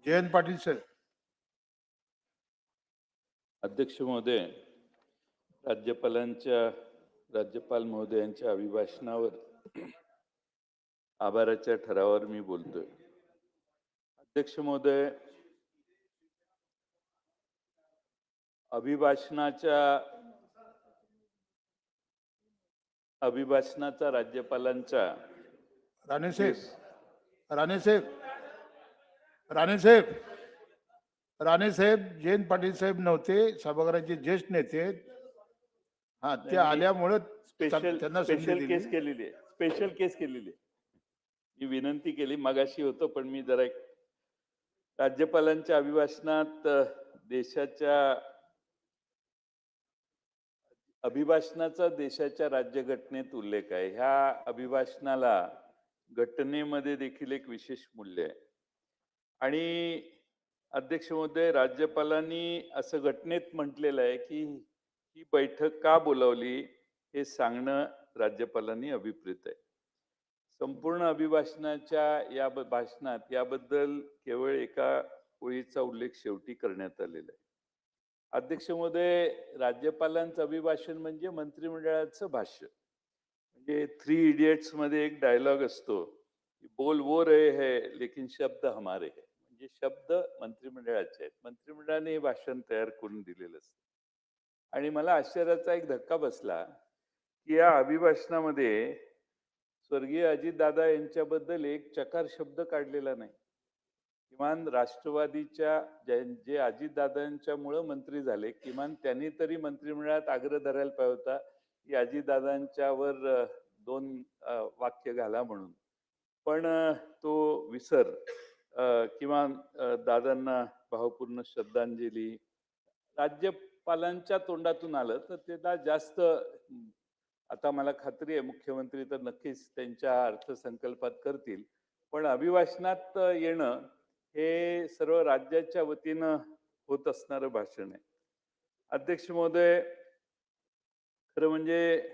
Jayant Patil sir. अध्यक्ष महोदय, राज्यपाल महोदयांच्या अभिभाषणावर आभाराच्या ठरावावर मी बोलतोय. अध्यक्ष महोदय, अभिभाषणाचा राज्यपालांच्या राणेसाहेब राणेसाहेब राणेसाहेब राणेसाहेब जयंत पाटील साहेब नव्हते, सभागृहाचे ज्येष्ठ नेते आहेत. हा, ते आल्यामुळे त्यांना स्पेशल केस केलेली आहे. मी विनंती केली मगाशी होतं, पण मी जरा राज्यपालांच्या अभिभाषणात अभिभाषणाचा देशाच्या राज्यघटनेत उल्लेख आहे. ह्या अभिभाषणाला घटनेमध्ये देखील एक विशेष मूल्य आहे. आणि अध्यक्ष महोदय, राज्यपालांनी असं घटनेत म्हटलेलं आहे की ही बैठक का बोलावली हे सांगणं राज्यपालांनी अभिप्रेत आहे. संपूर्ण अभिभाषणाच्या या भाषणात याबद्दल केवळ एका ओळीचा उल्लेख शेवटी करण्यात आलेला आहे. अध्यक्ष महोदय, राज्यपालांचं अभिभाषण म्हणजे मंत्रिमंडळाचं भाष्य. म्हणजे 3 इडियट्स मध्ये एक डायलॉग असतो, बोल वो रहे है लेकिन शब्द हमारे है. म्हणजे शब्द मंत्रिमंडळाचे आहेत, मंत्रिमंडळाने हे भाषण तयार करून दिलेलं असतं. आणि मला आश्चर्याचा एक धक्का बसला की या अभिभाषणामध्ये स्वर्गीय अजितदादा यांच्याबद्दल एक चकार शब्द काढलेला नाही. किमान राष्ट्रवादीच्या जे अजितदादांच्यामुळे मंत्री झाले, किमान त्यांनी तरी मंत्रिमंडळात आग्रह धरायला पाहिजे होता की अजितदादांच्यावर 2 वाक्य घाला म्हणून. पण तो विसर किमान दादांना भावपूर्ण श्रद्धांजली राज्यपालांच्या तोंडातून आलं तर त्याला जास्त, आता मला खात्री आहे मुख्यमंत्री तर नक्कीच त्यांच्या अर्थसंकल्पात करतील, पण अभिभाषणात येणं हे सर्व राज्याच्या वतीनं होत असणारं भाषण आहे. अध्यक्ष महोदय, खरं म्हणजे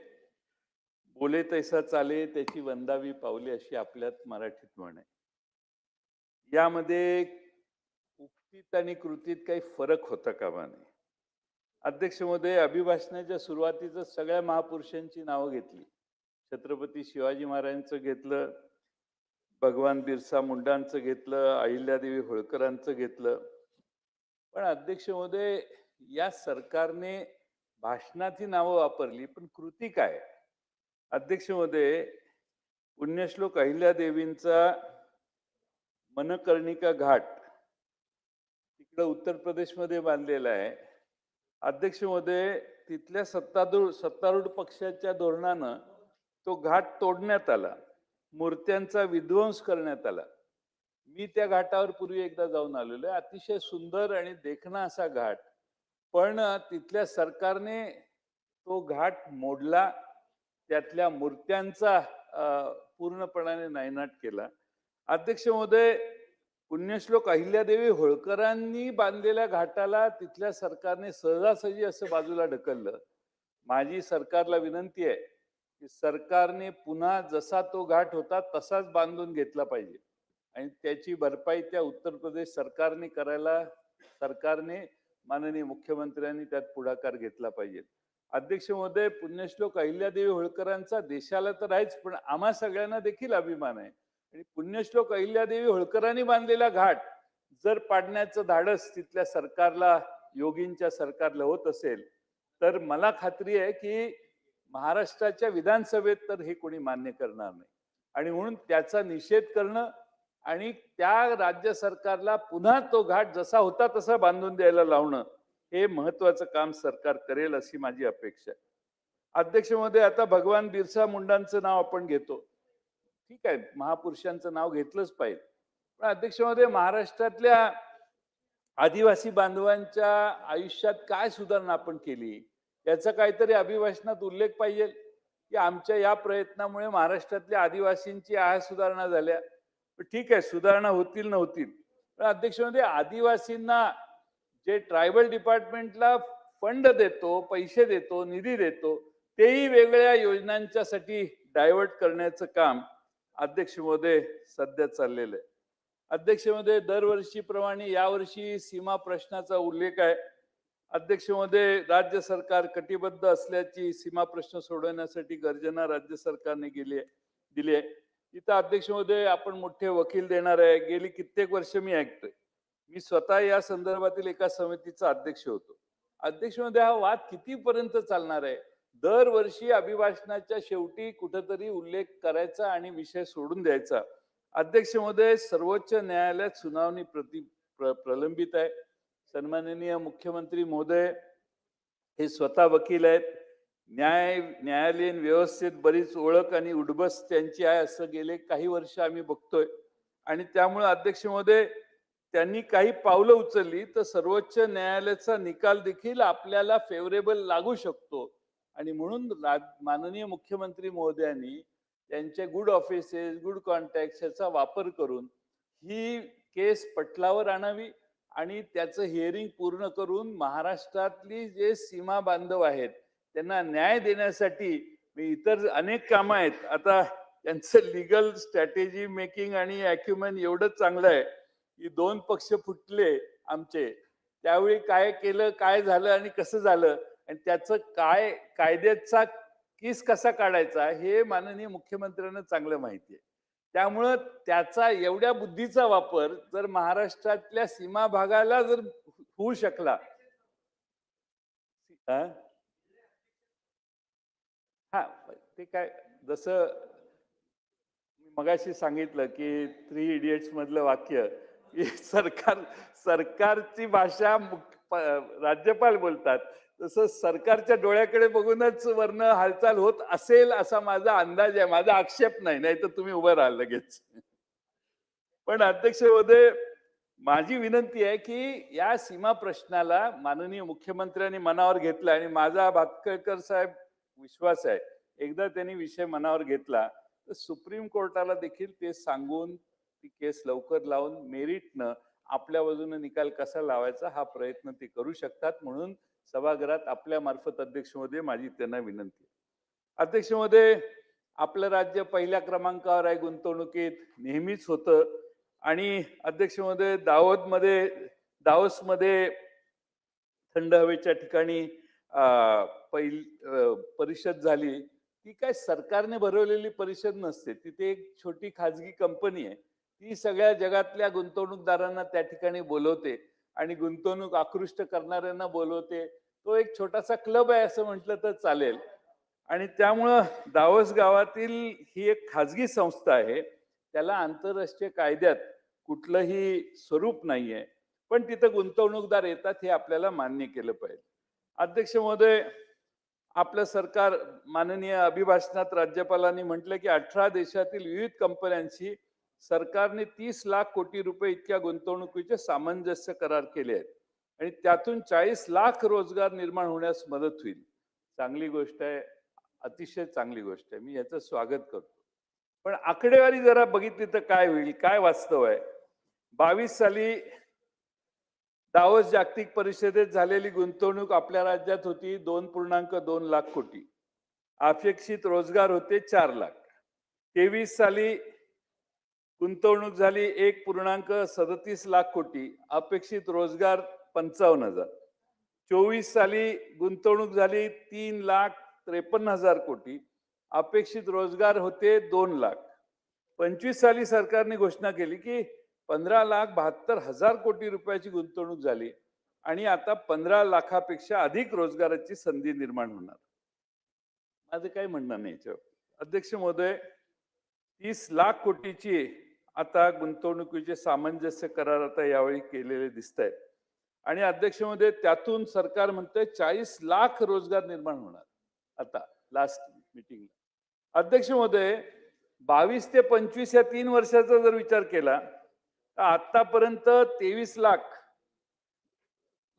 बोले तैसा चाले त्याची वंदावी पावले अशी आपल्यात मराठीत म्हण आहे. यामध्ये उक्तीत आणि कृतीत काही फरक होता कामा नये. अध्यक्ष महोदय, अभिभाषणाच्या सुरुवातीचं सगळ्या महापुरुषांची नावं घेतली. छत्रपती शिवाजी महाराजांचं घेतलं, भगवान बिरसा मुंडांचं घेतलं, अहिल्यादेवी होळकरांचं घेतलं. पण अध्यक्ष महोदय, या सरकारने भाषणाची नावं वापरली, पण कृती काय? अध्यक्ष महोदय, पुण्यश्लोक अहिल्यादेवींचा मनकर्णिका घाट तिकडं उत्तर प्रदेशमध्ये बांधलेला आहे. अध्यक्ष महोदय, तिथल्या सत्तारूढ पक्षाच्या धोरणानं तो घाट तोडण्यात आला, मूर्त्यांचा विध्वंस करण्यात आला. मी त्या घाटावर पूर्वी एकदा जाऊन आलेलो आहे. अतिशय सुंदर आणि देखणा असा घाट, पण तिथल्या सरकारने तो घाट मोडला, त्यातल्या मूर्त्यांचा पूर्णपणाने नायनाट केला. अध्यक्ष महोदय, पुण्यश्लोक अहिल्यादेवी होळकरांनी बांधलेल्या घाटाला तिथल्या सरकारने सहजासहजी असं बाजूला ढकललं. माझी सरकारला विनंती आहे की सरकारने पुन्हा जसा तो घाट होता तसाच बांधून घेतला पाहिजे आणि त्याची भरपाई त्या उत्तर प्रदेश सरकारने करायला सरकारने माननीय मुख्यमंत्र्यांनी त्यात पुढाकार घेतला पाहिजे. अध्यक्ष महोदय, पुण्यश्लोक अहिल्यादेवी होळकरांचा देशाला तर आहेच, पण आम्हा सगळ्यांना देखील अभिमान आहे. आणि पुण्यश्लोक अहिल्यादेवी होळकरांनी बांधलेला घाट जर पाडण्याचं धाडस तिथल्या सरकारला, योगींच्या सरकारला होत असेल, तर मला खात्री आहे की महाराष्ट्राच्या विधानसभेत तर हे कोणी मान्य करणार नाही. आणि म्हणून त्याचा निषेध करणं आणि त्या राज्य सरकारला पुन्हा तो घाट जसा होता तसा बांधून द्यायला लावणं हे महत्वाचं काम सरकार करेल अशी माझी अपेक्षा आहे. अध्यक्ष महोदय, आता भगवान बिरसा मुंडांचं नाव आपण घेतो, ठीक आहे, महापुरुषांचं नाव घेतलंच पाहिजे. पण अध्यक्ष महोदय, महाराष्ट्रातल्या आदिवासी बांधवांच्या आयुष्यात काय सुधारणा आपण केली याचा काहीतरी अभिभाषणात उल्लेख पाहिजे की आमच्या या प्रयत्नामुळे महाराष्ट्रातल्या आदिवासींची सुधारणा झाल्या. ठीक आहे, सुधारणा होतील नव्हतील, पण अध्यक्ष महोदय, आदिवासींना जे ट्रायबल डिपार्टमेंटला फंड देतो, पैसे देतो, निधी देतो, तेही वेगळ्या योजनांच्यासाठी डायव्हर्ट करण्याचं काम अध्यक्ष महोदय सध्या चाललेलं आहे. अध्यक्ष महोदय, दरवर्षीप्रमाणे यावर्षी सीमा प्रश्नाचा उल्लेख आहे. अध्यक्ष महोदय, राज्य सरकार कटिबद्ध असल्याची सीमा प्रश्न सोडवण्यासाठी गर्जना राज्य सरकारने दिली आहे. इथं अध्यक्ष महोदय, आपण मोठे वकील देणार आहे. गेली कित्येक वर्ष मी ऐकतोय. मी स्वतः या संदर्भातील एका समितीचा अध्यक्ष होतो. अध्यक्ष महोदय, हा वाद कितीपर्यंत चालणार आहे? दरवर्षी अभिभाषणाच्या शेवटी कुठेतरी उल्लेख करायचा आणि विषय सोडून द्यायचा. अध्यक्ष महोदय, सर्वोच्च न्यायालयात सुनावणी प्रलंबित आहे. सन्माननीय मुख्यमंत्री महोदय हे स्वतः वकील आहेत. न्यायालयीन व्यवस्थेत बरीच ओळख आणि उडबस त्यांची आहे असं गेले काही वर्ष आम्ही बघतोय. आणि त्यामुळे अध्यक्ष महोदय, त्यांनी काही पावलं उचलली तर सर्वोच्च न्यायालयाचा निकाल देखील आपल्याला फेवरेबल लागू शकतो. आणि म्हणून माननीय मुख्यमंत्री महोदयांनी त्यांचे गुड ऑफिसेस, गुड कॉन्टॅक्ट याचा वापर करून ही केस पटलावर आणावी आणि त्याचं हिअरिंग पूर्ण करून महाराष्ट्रातली जे सीमा बांधव आहेत त्यांना न्याय देण्यासाठी इतर अनेक कामं आहेत. आता त्यांचं लिगल स्ट्रॅटेजी मेकिंग आणि ॲक्युमेन एवढं चांगलं आहे की दोन पक्ष फुटले आमचे, त्यावेळी काय केलं, काय झालं आणि कसं झालं आणि त्याचं काय कायद्याचा केस कसा काढायचा हे माननीय मुख्यमंत्र्यांना चांगलं माहिती आहे. त्यामुळं त्याचा एवढ्या बुद्धीचा वापर जर महाराष्ट्रातल्या सीमा भागाला जर होऊ शकला, हा ते काय, जसं मगाशी सांगितलं की 3 इडियट्स मधलं वाक्य की सरकारची भाषा राज्यपाल बोलतात, तसं सरकारच्या डोळ्याकडे बघूनच वर्ण हालचाल होत असेल असा माझा अंदाज आहे. माझा आक्षेप नाही, नाही तर तुम्ही उभं राहाल लगेच. पण अध्यक्ष महोदय, माझी विनंती आहे की या सीमा प्रश्नाला माननीय मुख्यमंत्र्यांनी मनावर घेतला आणि माझा भातखळकर साहेब विश्वास आहे एकदा त्यांनी विषय मनावर घेतला तर सुप्रीम कोर्टाला देखील ते सांगून ती केस लवकर लावून मेरिटनं आपल्या बाजूने निकाल कसा लावायचा हा प्रयत्न ते करू शकतात. म्हणून सभागृहात आपल्या मार्फत अध्यक्ष महोदय माझी त्यांना विनंती आहे. अध्यक्ष महोदय, आपलं राज्य पहिल्या क्रमांकावर आहे गुंतवणुकीत, नेहमीच होतं. आणि अध्यक्ष महोदय, दावोसमध्ये थंड हवेच्या ठिकाणी परिषद झाली. ती काय सरकारने भरवलेली परिषद नसते, तिथे एक छोटी खाजगी कंपनी आहे, ती सगळ्या जगातल्या गुंतवणूकदारांना त्या ठिकाणी बोलवते आणि गुंतवणूक आकृष्ट करणाऱ्यांना बोलवते. तो एक छोटासा क्लब आहे असं म्हटलं तर चालेल. आणि त्यामुळं दावोस गावातील ही एक खाजगी संस्था आहे, त्याला आंतरराष्ट्रीय कायद्यात कुठलंही स्वरूप नाहीये, पण तिथं गुंतवणूकदार येतात हे आपल्याला मान्य केलं पाहिजे. अध्यक्ष महोदय, आपलं सरकार माननीय अभिभाषणात राज्यपालांनी म्हटलं की 18 देशातील विविध कंपन्यांशी सरकारने 30 लाख कोटी रुपये इतक्या गुंतवणुकीचे सामंजस्य करार केले आहेत आणि त्यातून 40 लाख रोजगार निर्माण होण्यास मदत होईल. चांगली गोष्ट आहे, अतिशय चांगली गोष्ट आहे, मी याचं स्वागत करतो. पण आकडेवारी जरा बघितली तर काय होईल, काय वास्तव आहे? 22 साली दावोस जागतिक परिषदेत झालेली गुंतवणूक आपल्या राज्यात होती 2.2 लाख कोटी. अपेक्षित रोजगार होते 4 लाख. 23 साली गुंतवणूक झाली 1.37 लाख कोटी. अपेक्षित रोजगार 55,000. 24 साली गुंतवणूक झाली 3,53,000 कोटी. अपेक्षित रोजगार होते 2 लाख. 25 साली सरकारने घोषणा केली की 15,72,000 कोटी रुपयाची गुंतवणूक झाली आणि आता 15 लाखापेक्षा अधिक रोजगाराची संधी निर्माण होणार. माझं काही म्हणणं नाही याच्यावर. अध्यक्ष महोदय, 30 लाख कोटीची आता गुंतवणुकीचे सामंजस्य करार आता यावेळी केलेले दिसत आहेत आणि अध्यक्ष महोदय, त्यातून सरकार म्हणतंय 40 लाख रोजगार निर्माण होणार. आता लास्ट मीटिंग अध्यक्ष महोदय, 22 ते 25 या 3 वर्षाचा जर विचार केला तर आतापर्यंत 23 लाख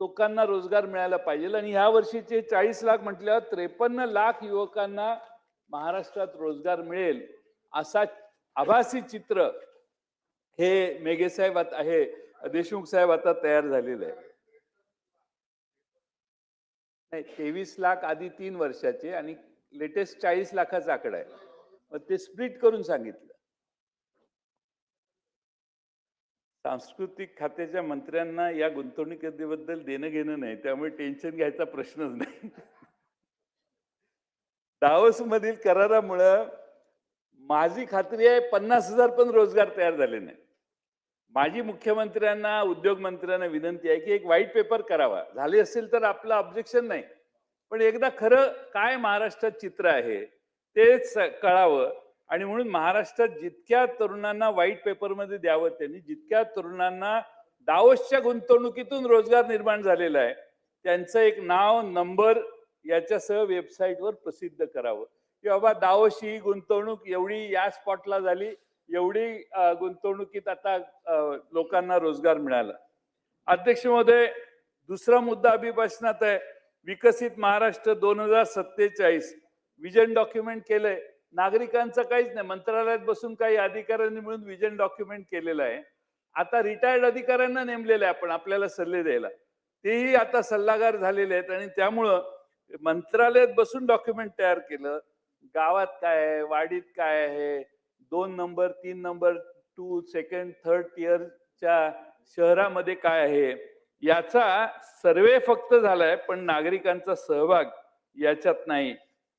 लोकांना रोजगार मिळायला पाहिजे आणि ह्या वर्षीचे 40 लाख म्हटल्यावर 53 लाख युवकांना महाराष्ट्रात रोजगार मिळेल असा आभासी चित्र हे मेघे साहेब आहे, देशमुख साहेब आता तयार झालेलं आहे. नाही, 23 लाख आधी 3 वर्षाचे आणि लेटेस्ट 40 लाखाचा आकडा आहे. मग ते स्प्लिट करून सांगितलं. सांस्कृतिक खात्याच्या मंत्र्यांना या गुंतवणुकीबद्दल देणं घेणं नाही, त्यामुळे टेन्शन घ्यायचा प्रश्नच नाही. दावोस मधील करारामुळं माझी खात्री आहे 50,000 पण रोजगार तयार झाले नाही. माझी मुख्यमंत्र्यांना, उद्योग मंत्र्यांना विनंती आहे की एक व्हाईट पेपर करावा. झाले असेल तर आपलं ऑब्जेक्शन नाही. पण एकदा खरं काय महाराष्ट्रात चित्र आहे तेच कळावं आणि म्हणून महाराष्ट्रात जितक्या तरुणांना व्हाईट पेपरमध्ये द्यावं त्यांनी, जितक्या तरुणांना दावोसच्या गुंतवणुकीतून रोजगार निर्माण झालेला आहे, त्यांचं एक नाव, नंबर याच्यासह वेबसाईटवर प्रसिद्ध करावं की बाबा दावोस ही गुंतवणूक एवढी या स्पॉटला झाली, एवढी गुंतवणुकीत आता लोकांना रोजगार मिळाला. अध्यक्ष महोदय, दुसरा मुद्दा अभिभाषणात आहे, विकसित महाराष्ट्र 2047 विजन डॉक्युमेंट केलंय. नागरिकांचं काहीच नाही, मंत्रालयात बसून काही अधिकाऱ्यांनी मिळून विजन डॉक्युमेंट केलेलं आहे. आता रिटायर्ड अधिकाऱ्यांना नेमलेलं आहे आपण आपल्याला सल्ले द्यायला, तेही आता सल्लागार झालेले आहेत आणि त्यामुळं मंत्रालयात बसून डॉक्युमेंट तयार केलं. गावात काय आहे, वाडीत काय आहे, 2 नंबर 3 नंबर 2 सेकंड थर्ड टिअरच्या शहरामध्ये काय आहे याचा सर्वे फक्त झालाय, पण नागरिकांचा सहभाग याच्यात नाही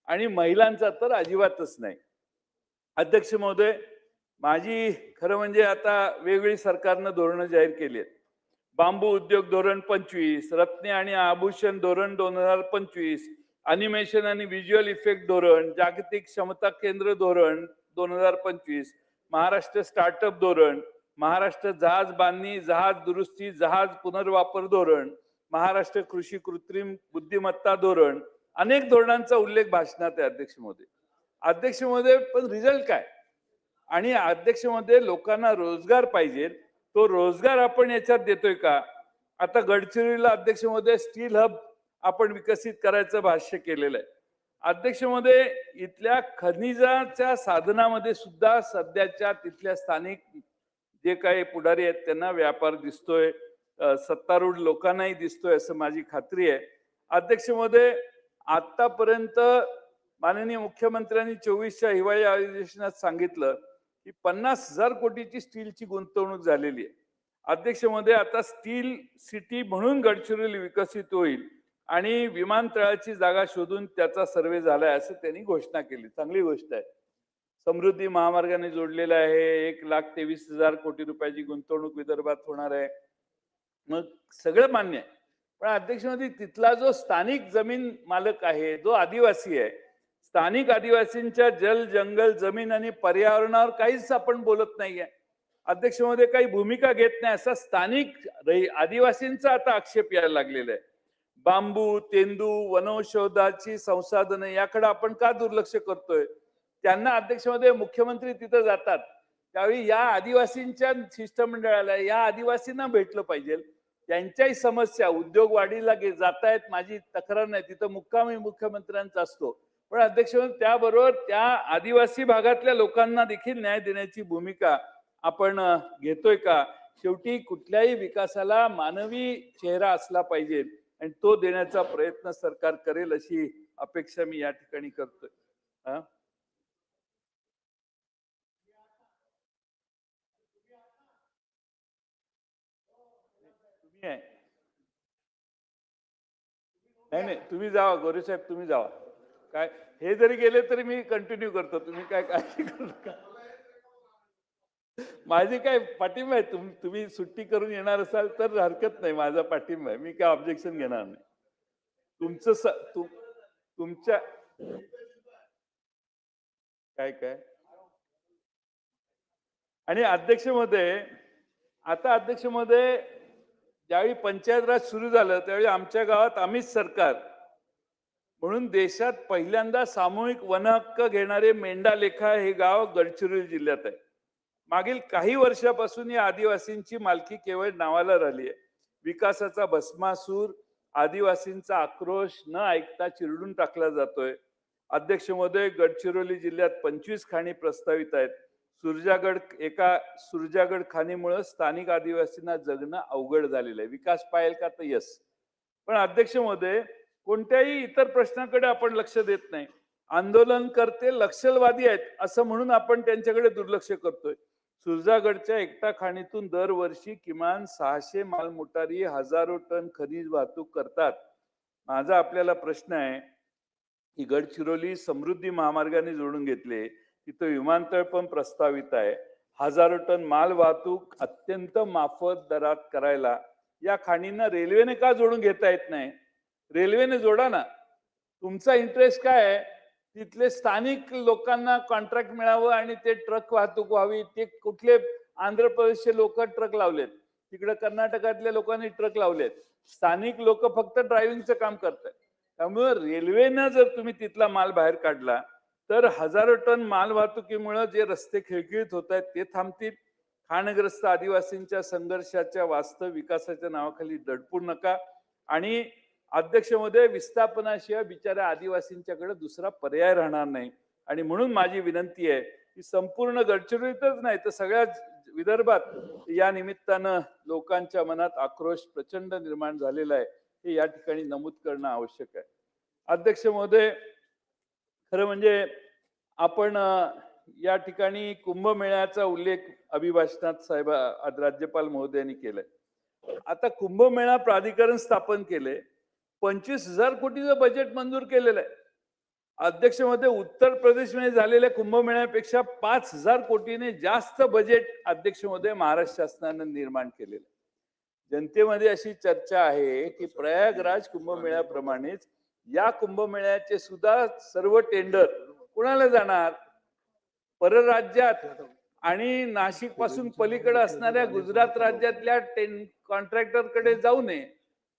आणि महिलांचा तर अजिबातच नाही. अध्यक्ष महोदय, माझी खरं म्हणजे आता वेगवेगळी सरकारनं धोरणं जाहीर केली आहेत. बांबू उद्योग धोरण 25, रत्ने आणि आभूषण धोरण 2025, अॅनिमेशन आणि व्हिज्युअल इफेक्ट धोरण, जागतिक क्षमता केंद्र धोरण 2025, महाराष्ट्र स्टार्टअप धोरण, महाराष्ट्र जहाज बांधणी, जहाज दुरुस्ती, जहाज पुनर्वापर धोरण, महाराष्ट्र कृषी कृत्रिम बुद्धिमत्ता धोरण, अनेक धोरणांचा उल्लेख भाषणात आहे अध्यक्ष महोदय. अध्यक्ष महोदय, पण रिझल्ट काय? आणि अध्यक्ष महोदय, लोकांना रोजगार पाहिजे, तो रोजगार आपण याच्यात देतोय का? आता गडचिरोलीला अध्यक्ष महोदय स्टील हब आपण विकसित करायचं भाष्य केलेलं आहे. अध्यक्ष महोदय, इथल्या खनिजाच्या साधनामध्ये सुद्धा सध्याच्या तिथल्या स्थानिक जे काही पुढारी आहेत त्यांना व्यापार दिसतोय, सत्तारूढ लोकांनाही दिसतोय असं माझी खात्री आहे. अध्यक्ष महोदय, आतापर्यंत माननीय मुख्यमंत्र्यांनी 24च्या हिवाळी अधिवेशनात सांगितलं की 50,000 कोटीची स्टीलची गुंतवणूक झालेली आहे. अध्यक्ष महोदय, आता स्टील सिटी म्हणून गडचिरोली विकसित होईल आणि विमानतळाची जागा शोधून त्याचा सर्वे झालाय असं त्यांनी घोषणा केली. चांगली गोष्ट आहे. समृद्धी महामार्गाने जोडलेला आहे. 1,23,000 कोटी रुपयाची गुंतवणूक विदर्भात होणार आहे. मग सगळं मान्य आहे. पण अध्यक्ष महोदय, तिथला जो स्थानिक जमीन मालक आहे, जो आदिवासी आहे, स्थानिक आदिवासींच्या जल, जंगल, जमीन आणि पर्यावरणावर काहीच आपण बोलत नाहीये. अध्यक्ष महोदय, काही भूमिका घेत नाही असा स्थानिक आदिवासींचा आता आक्षेप यायला लागलेला आहे. बांबू, तेंदू, वनौषधाची संसाधनं याकडे आपण का दुर्लक्ष करतोय? त्यांना अध्यक्ष महोदय मुख्यमंत्री तिथं जातात त्यावेळी या आदिवासींच्या शिष्टमंडळाला या आदिवासींना भेटलं पाहिजे. त्यांच्याही समस्या उद्योग वाढीला जातायत, माझी तक्रार नाही, तिथं मुक्कामी मुख्यमंत्र्यांचा असतो. पण अध्यक्ष त्याबरोबर त्या आदिवासी भागातल्या लोकांना देखील न्याय देण्याची भूमिका आपण घेतोय का? शेवटी कुठल्याही विकासाला मानवी चेहरा असला पाहिजे आणि तो देण्याचा प्रयत्न सरकार करेल अशी अपेक्षा मी या ठिकाणी करतोय. नाही नाही, तुम्ही जावा गोरे साहेब, तुम्ही जावा. काय हे जरी गेले तरी मी कंटिन्यू करतो, तुम्ही काय काळजी करू नका. माझी काय पाठिंबा आहे, तुम्ही सुट्टी करून येणार असाल तर हरकत नाही, माझा पाठिंबा आहे, मी काय ऑब्जेक्शन घेणार नाही. तुमच्या काय काय आणि अध्यक्ष महोदय, आता अध्यक्ष महोदय, ज्यावेळी पंचायत राज सुरू झालं त्यावेळी आमच्या गावात आम्हीच सरकार म्हणून देशात पहिल्यांदा सामूहिक वन हक्क घेणारे मेंढालेखा हे गाव गडचिरोली जिल्ह्यात आहे. मागील काही वर्षापासून या आदिवासींची मालकी केवळ नावाला राहिली आहे. विकासाचा भस्मासूर, आदिवासींचा आक्रोश न ऐकता चिरडून टाकला जातोय. अध्यक्ष महोदय, गडचिरोली जिल्ह्यात 25 खाणी प्रस्तावित आहेत. सुरजागड खाणीमुळे स्थानिक आदिवासींना जगणं अवघड झालेलं आहे. विकास पाहिजे का तर यस, पण अध्यक्ष महोदय, कोणत्याही इतर प्रश्नाकडे आपण लक्ष देत नाही. आंदोलन करते लक्षलवादी आहेत असं म्हणून आपण त्यांच्याकडे दुर्लक्ष करतोय. सुरजागडच्या एकटा खाणीतून दरवर्षी किमान 600 मालमोटारी हजारो टन खनिज वाहतूक करतात. माझा आपल्याला प्रश्न आहे की गडचिरोली समृद्धी महामार्गाने जोडून घेतले, तिथं विमानतळ पण प्रस्तावित आहे. हजारो टन माल वाहतूक अत्यंत माफक दरात करायला या खाणींना रेल्वेने का जोडून घेता येत नाही? रेल्वेने जोडा ना. तुमचा इंटरेस्ट काय आहे? तिथले स्थानिक लोकांना कॉन्ट्रॅक्ट मिळावं आणि ते ट्रक वाहतूक व्हावी. ते कुठले आंध्र प्रदेशचे लोक ट्रक लावलेत, तिकडे कर्नाटकातल्या लोकांनी ट्रक लावलेत. स्थानिक लोक फक्त ड्रायव्हिंगचं काम करतात. त्यामुळे रेल्वेनं जर तुम्ही तिथला माल बाहेर काढला तर हजारो टन माल वाहतुकीमुळे जे रस्ते खिळखिळीत होत आहेत ते थांबतील. खाणग्रस्त आदिवासींच्या संघर्षाच्या वास्तव विकासाच्या नावाखाली दडपू नका. आणि अध्यक्ष महोदय, विस्थापनाशिवाय बिचाऱ्या आदिवासींच्याकडे दुसरा पर्याय राहणार नाही. आणि म्हणून माझी विनंती आहे की संपूर्ण गडचिरोलीतच नाही तर सगळ्या विदर्भात या निमित्तानं लोकांच्या मनात आक्रोश प्रचंड निर्माण झालेला आहे, हे या ठिकाणी नमूद करणं आवश्यक आहे. अध्यक्ष महोदय, खरं म्हणजे आपण या ठिकाणी कुंभमेळ्याचा उल्लेख अभिभाषणात साहेब राज्यपाल महोदयांनी केलाय. आता कुंभमेळा प्राधिकरण स्थापन केले, 25,000 कोटीचं बजेट मंजूर केलेलं आहे. अध्यक्ष महोदय, उत्तर प्रदेशमध्ये झालेल्या कुंभमेळ्यापेक्षा 5,000 कोटीने जास्त बजेट अध्यक्ष महोदय महाराष्ट्र शासनानं निर्माण केलेलं आहे. जनतेमध्ये अशी चर्चा आहे की प्रयागराज कुंभमेळ्याप्रमाणेच या कुंभमेळ्याचे सुद्धा सर्व टेंडर कुणाला जाणार? परराज्यात आणि नाशिक पासून पलीकडे असणाऱ्या गुजरात राज्यातल्या कॉन्ट्रॅक्टरकडे जाऊ नये.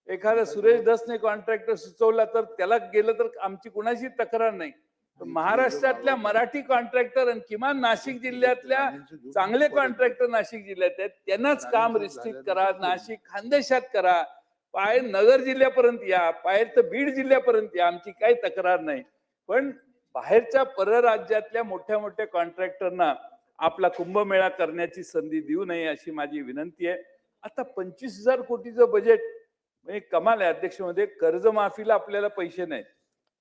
एखादा सुरेश धसने कॉन्ट्रॅक्टर सुचवला तर त्याला गेलं तर आमची कुणाशी तक्रार नाही. महाराष्ट्रातल्या मराठी कॉन्ट्रॅक्टर आणि किमान नाशिक जिल्ह्यातल्या चांगले कॉन्ट्रॅक्टर नाशिक जिल्ह्यात आहेत, त्यांनाच काम रिस्ट्रिक्ट करा. नाशिक खानदेशात करा, पाय नगर जिल्ह्यापर्यंत या, पाय तर बीड जिल्ह्यापर्यंत या, आमची काही तक्रार नाही. पण बाहेरच्या परराज्यातल्या मोठ्या मोठ्या कॉन्ट्रॅक्टरना आपला कुंभमेळा करण्याची संधी देऊ नये अशी माझी विनंती आहे. आता 25,000 कोटीचं बजेट म्हणजे कमाल आहे अध्यक्ष मध्ये. कर्जमाफीला आपल्याला पैसे नाहीत,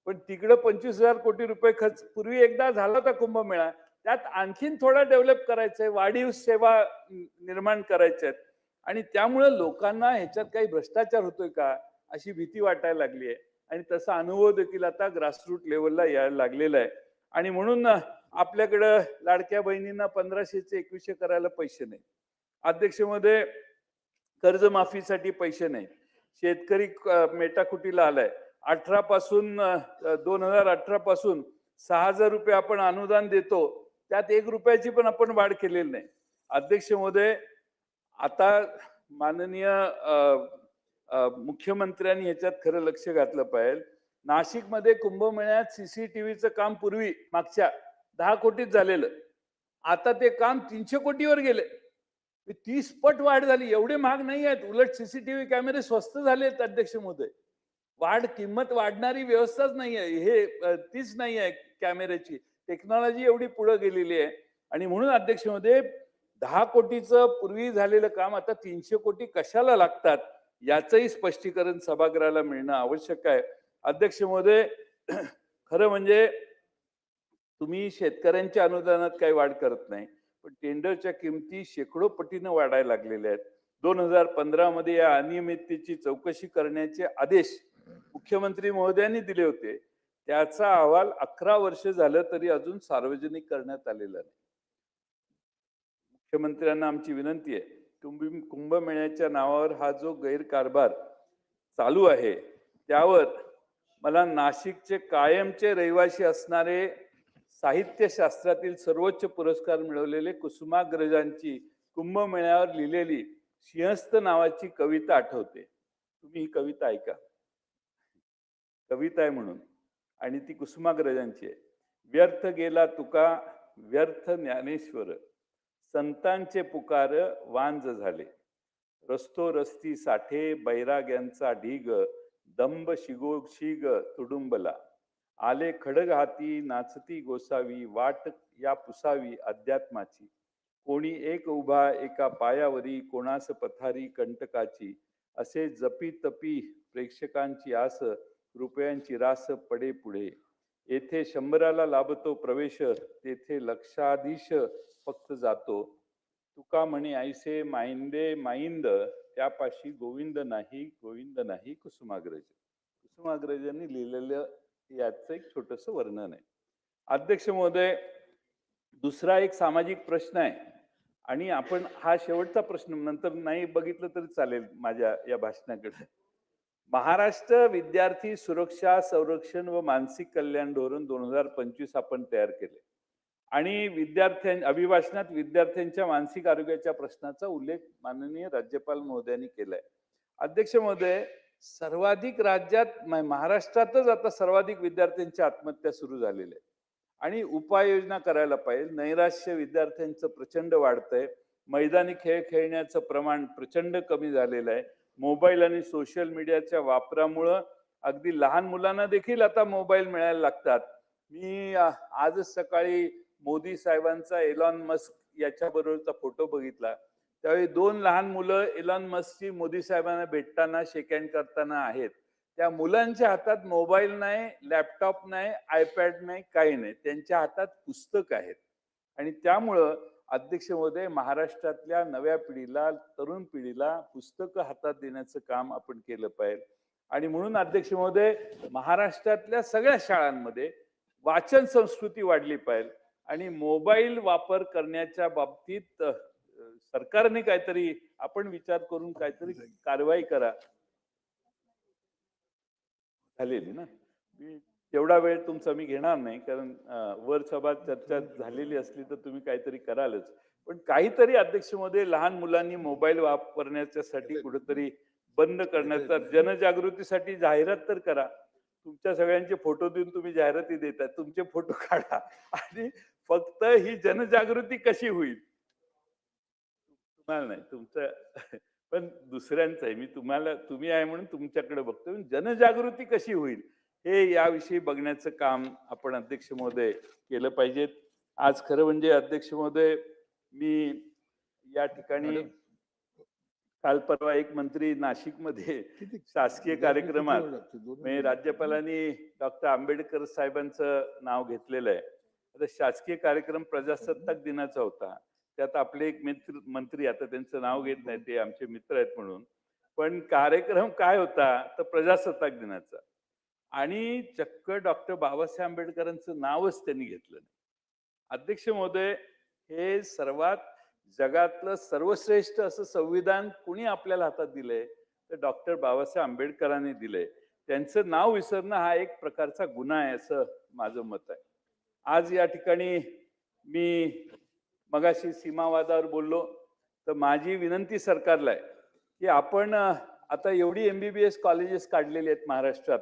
पण तिकडं 25,000 कोटी रुपये खर्च. पूर्वी एकदा झाला होता कुंभमेळा, त्यात आणखीन थोडा डेव्हलप करायचंय, वाढीव सेवा निर्माण करायच्या आहेत. आणि त्यामुळे लोकांना ह्याच्यात काही भ्रष्टाचार होतोय का अशी भीती वाटायला लागली आहे. आणि तसा अनुभव देखील आता ग्रासरूट लेवलला यायला लागलेला आहे. आणि म्हणून आपल्याकडं लाडक्या बहिणींना 1500चे 2100 करायला पैसे नाही. अध्यक्षमध्ये कर्जमाफीसाठी पैसे नाही. शेतकरी मेटाकुटीला आलाय. 18 पासून 2018 पासून 6,000 रुपये आपण अनुदान देतो, त्यात 1 रुपयाची पण आपण वाढ केलेली नाही. अध्यक्ष महोदय, आता माननीय मुख्यमंत्र्यांनी ह्याच्यात खरं लक्ष घातलं पाहिजे. नाशिकमध्ये कुंभमेळ्यात सीसीटीव्हीचं काम पूर्वी मागच्या 10 कोटीत झालेलं, आता ते काम 300 कोटीवर गेले. 30 पट वाढ झाली. एवढे महाग नाही आहेत, उलट सीसीटीव्ही कॅमेरे स्वस्त झालेत अध्यक्ष महोदय. किंमत वाढणारी व्यवस्थाच नाही आहे, हे तीच नाही आहे कॅमेऱ्याची. टेक्नॉलॉजी एवढी पुढे गेलेली आहे. आणि म्हणून अध्यक्ष महोदय, 10 कोटीचं पूर्वी झालेलं काम आता 300 कोटी कशाला लागतात याचंही स्पष्टीकरण सभागृहाला मिळणं आवश्यक आहे. अध्यक्ष महोदय, खरं म्हणजे तुम्ही शेतकऱ्यांच्या अनुदानात काही वाढ करत नाही, पण टेंडरच्या किमती शेकडो पटीनं वाढायला लागलेल्या आहेत. 2015 मध्ये या अनियमिततेची चौकशी करण्याचे आदेश मुख्यमंत्री महोदयांनी दिले होते. त्याचा अहवाल 11 वर्ष झालं तरी अजून सार्वजनिक करण्यात आलेला नाही. मुख्यमंत्र्यांना आमची विनंती आहे, कुंभमेळ्याच्या नावावर हा जो गैरकारभार चालू आहे त्यावर मला नाशिकचे कायमचे रहिवासी असणारे साहित्यशास्त्रातील सर्वोच्च पुरस्कार मिळवलेले कुसुमाग्रजांची कुंभमेळ्यावर लिहिलेली सिंहस्थ नावाची कविता आठवते. तुम्ही ही कविता ऐका. कविता आहे म्हणून, आणि ती कुसुमाग्रजांची आहे. व्यर्थ गेला तुका व्यर्थ ज्ञानेश्वर, संतांचे पुकार वांज झाले. रस्तो रस्ती साठे बैराग्यांचा ढीग, दंभ शिगो शिग तुडुंबला. आले खडग हाती नाचती गोसावी, वाट या पुसावी अध्यात्माची. कोणी एक उभा एका पायावरी, कोणास पथारी कंटकाची. असे जपी तपी प्रेक्षकांची आस, रुपयांची रास पडे पुढे. येथे 100ला लाभतो प्रवेश, तेथे लक्षाधीश फक्त जातो. तुका म्हणे ऐसे माइंदे माइंद, त्यापाशी गोविंद नाही कुसुमाग्रज. कुसुमाग्रजांनी लिहिलेलं याचं एक छोटस वर्णन आहे. अध्यक्ष महोदय, दुसरा एक सामाजिक प्रश्न आहे आणि आपण हा शेवटचा प्रश्न नंतर नाही बघितलं तरी चालेल माझ्या या भाषणाकडे. महाराष्ट्र विद्यार्थी सुरक्षा संरक्षण व मानसिक कल्याण धोरण 2025 आपण तयार केले आणि अभिभाषणात विद्यार्थ्यांच्या मानसिक आरोग्याच्या प्रश्नाचा उल्लेख माननीय राज्यपाल महोदयांनी केलाय. अध्यक्ष महोदय, सर्वाधिक राज्यात महाराष्ट्रातच आता सर्वाधिक विद्यार्थ्यांच्या आत्महत्या सुरू झालेल्या आहेत आणि उपाययोजना करायला पाहिजे. नैराश्य विद्यार्थ्यांचं प्रचंड वाढतंय. मैदानी खेळ खेळण्याचं प्रमाण प्रचंड कमी झालेलं आहे. मोबाईल आणि सोशल मीडियाच्या वापरामुळं अगदी लहान मुलांना देखील आता मोबाईल मिळायला लागतात. मी आजच सकाळी मोदी साहेबांचा एलॉन मस्क याच्या बरोबरचा फोटो बघितला. त्यावेळी 2 लहान मुलं एलॉन मस्कची मोदी साहेबांना भेटताना शेक हँड करताना आहेत. त्या मुलांच्या हातात मोबाईल नाही, लॅपटॉप नाही, आयपॅड नाही, काही नाही. त्यांच्या हातात पुस्तक आहेत आणि त्यामुळं अध्यक्ष महोदय, महाराष्ट्रातल्या नव्या पिढीला, तरुण पिढीला पुस्तकं हातात देण्याचं काम आपण केलं पाहिजे. आणि म्हणून अध्यक्ष महोदय, महाराष्ट्रातल्या सगळ्या शाळांमध्ये वाचन संस्कृती वाढली पाहिजे आणि मोबाईल वापर करण्याच्या बाबतीत सरकारने काहीतरी आपण विचार करून काहीतरी कारवाई करा. झालेली ना, तेवढा वेळ तुमचा मी घेणार नाही, कारण वर सभा चर्चा झालेली असली तर तुम्ही काहीतरी करालच. पण काहीतरी अध्यक्ष महोदय, लहान मुलांनी मोबाईल वापरण्याच्यासाठी कुठेतरी बंद करण्याचा, जनजागृतीसाठी जाहिरात तर करा. तुमच्या सगळ्यांचे फोटो देऊन तुम्ही जाहिराती देता, तुमचे फोटो काढा आणि फक्त ही जनजागृती कशी होईल, तुम्हाला नाही तुमचं पण दुसऱ्यांचं आहे. मी तुम्ही आहे म्हणून तुमच्याकडे बघतो. जनजागृती कशी होईल हे याविषयी बघण्याचं काम आपण अध्यक्ष महोदय केलं पाहिजे. आज खरं म्हणजे अध्यक्ष महोदय, मी या ठिकाणी काल परवा एक मंत्री नाशिकमध्ये शासकीय कार्यक्रमात म्हणजे राज्यपालांनी डॉक्टर आंबेडकर साहेबांचं नाव घेतलेलं आहे. आता शासकीय कार्यक्रम प्रजासत्ताक दिनाचा होता. त्यात आपले एक मंत्री, आता त्यांचं नाव घेत नाही, ते आमचे मित्र आहेत म्हणून, पण कार्यक्रम काय होता तर प्रजासत्ताक दिनाचा, आणि चक्क डॉक्टर बाबासाहेब आंबेडकरांचं नावच त्यांनी घेतलं नाही. अध्यक्ष महोदय, हे सर्वात जगातलं सर्वश्रेष्ठ असं संविधान कुणी आपल्याला हातात दिलंय तर डॉक्टर बाबासाहेब आंबेडकरांनी दिलंय. त्यांचं नाव विसरणं हा एक प्रकारचा गुन्हा आहे असं माझं मत आहे. आज या ठिकाणी मी मगाशी सीमावादावर बोललो, तर माझी विनंती सरकारला आहे की आपण आता एवढी MBBS कॉलेजेस काढलेली आहेत महाराष्ट्रात.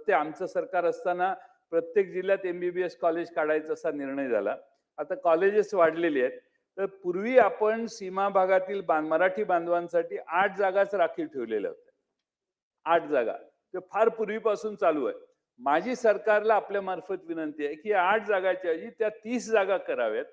आमचं सरकार असताना प्रत्येक जिल्ह्यात MBBS कॉलेज काढायचा असा निर्णय झाला. आता कॉलेजेस वाढलेली आहेत. तर पूर्वी आपण सीमा भागातील मराठी बांधवांसाठी 8 जागाच राखीव ठेवलेल्या होत्या. 8 जागा ते फार पूर्वीपासून चालू आहे. माझी सरकारला आपल्या मार्फत विनंती आहे की 8 जागाच्या ऐवजी त्या 30 जागा कराव्यात.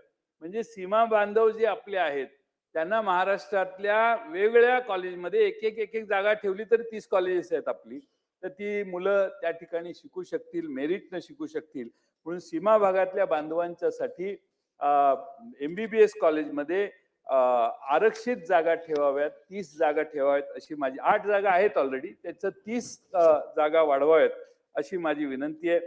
म्हणजे सीमा बांधव जे आपले आहेत त्यांना महाराष्ट्रातल्या वेगवेगळ्या कॉलेजमध्ये एक एक जागा ठेवली तरी 30 कॉलेजेस आहेत आपली, तर ती मुलं त्या ठिकाणी शिकू शकतील, मेरिटनं शिकू शकतील. म्हणून सीमा भागातल्या बांधवांच्यासाठी MBBS कॉलेजमध्ये आरक्षित जागा ठेवाव्यात, 30 जागा ठेवाव्यात अशी माझी. 8 जागा आहेत ऑलरेडी, त्याचं 30 जागा वाढवाव्यात अशी माझी विनंती आहे.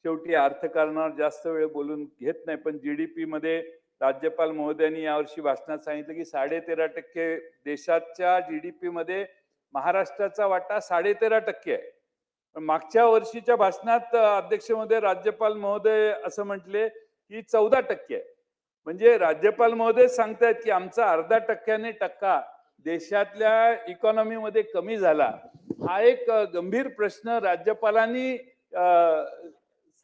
शेवटी अर्थकारणावर जास्त वेळ बोलून घेत नाही, पण GDP मध्ये राज्यपाल महोदयांनी यावर्षी भाषणात सांगितलं की 13.5% देशाच्या GDP मध्ये महाराष्ट्राचा वाटा 13.5% आहे. पण मागच्या वर्षीच्या भाषणात अध्यक्ष महोदय, राज्यपाल महोदय असं म्हटले की 14% आहे. म्हणजे राज्यपाल महोदय सांगतायत की आमचा 0.5% देशातल्या इकॉनॉमीमध्ये कमी झाला. हा एक गंभीर प्रश्न राज्यपालांनी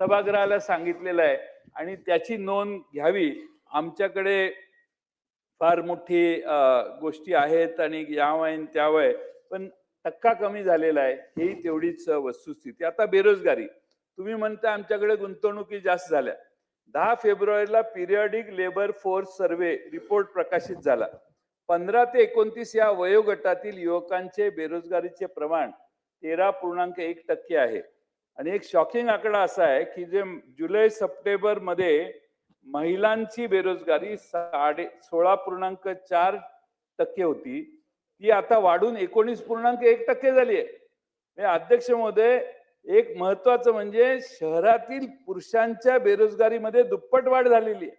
सभागृहाला सांगितलेला आहे आणि त्याची नोंद घ्यावी. आमच्याकडे फार मोठी गोष्टी आहेत आणि यावय त्यावय, पण टक्का कमी झालेला आहे, ही तेवढीच वस्तुस्थिती. आता बेरोजगारी, तुम्ही म्हणता आमच्याकडे गुंतवणुकी जास्त झाल्या. 10 फेब्रुवारीला periodic labour force survey report प्रकाशित झाला. 15 ते 29 या वयोगटातील युवकांचे बेरोजगारीचे प्रमाण 13.1% आहे. आणि एक शॉकिंग आकडा असा आहे की जे जुलै सप्टेंबर मध्ये महिलांची बेरोजगारी 16.4% होती, ती आता वाढून 19.1% झाली आहे. अध्यक्ष महोदय, एक महत्वाचं म्हणजे शहरातील पुरुषांच्या बेरोजगारीमध्ये दुप्पट वाढ झालेली आहे.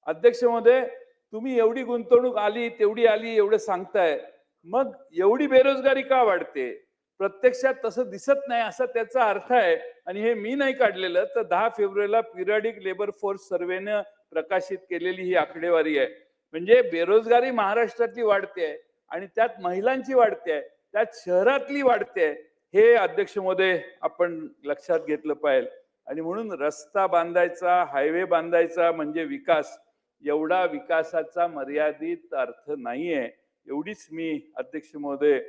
अध्यक्ष महोदय, तुम्ही एवढी गुंतवणूक आली तेवढी आली एवढं सांगताय, मग एवढी बेरोजगारी का वाढते? प्रत्यक्षात तसं दिसत नाही असा त्याचा अर्थ आहे. आणि हे मी नाही काढलेलं, तर 10 फेब्रुवारीला पिरियडिक लेबर फोर्स सर्व्हेनं प्रकाशित केलेली ही आकडेवारी आहे. म्हणजे बेरोजगारी महाराष्ट्रातली वाढते आहे आणि त्यात महिलांची वाढते आहे, त्यात शहरातली वाढते आहे. हे अध्यक्ष महोदय आपण लक्षात घेतलं पाहिजे. आणि म्हणून रस्ता बांधायचा, हायवे बांधायचा म्हणजे विकास, एवढा विकासाचा मर्यादित अर्थ नाहीये. एवढीच मी अध्यक्ष महोदय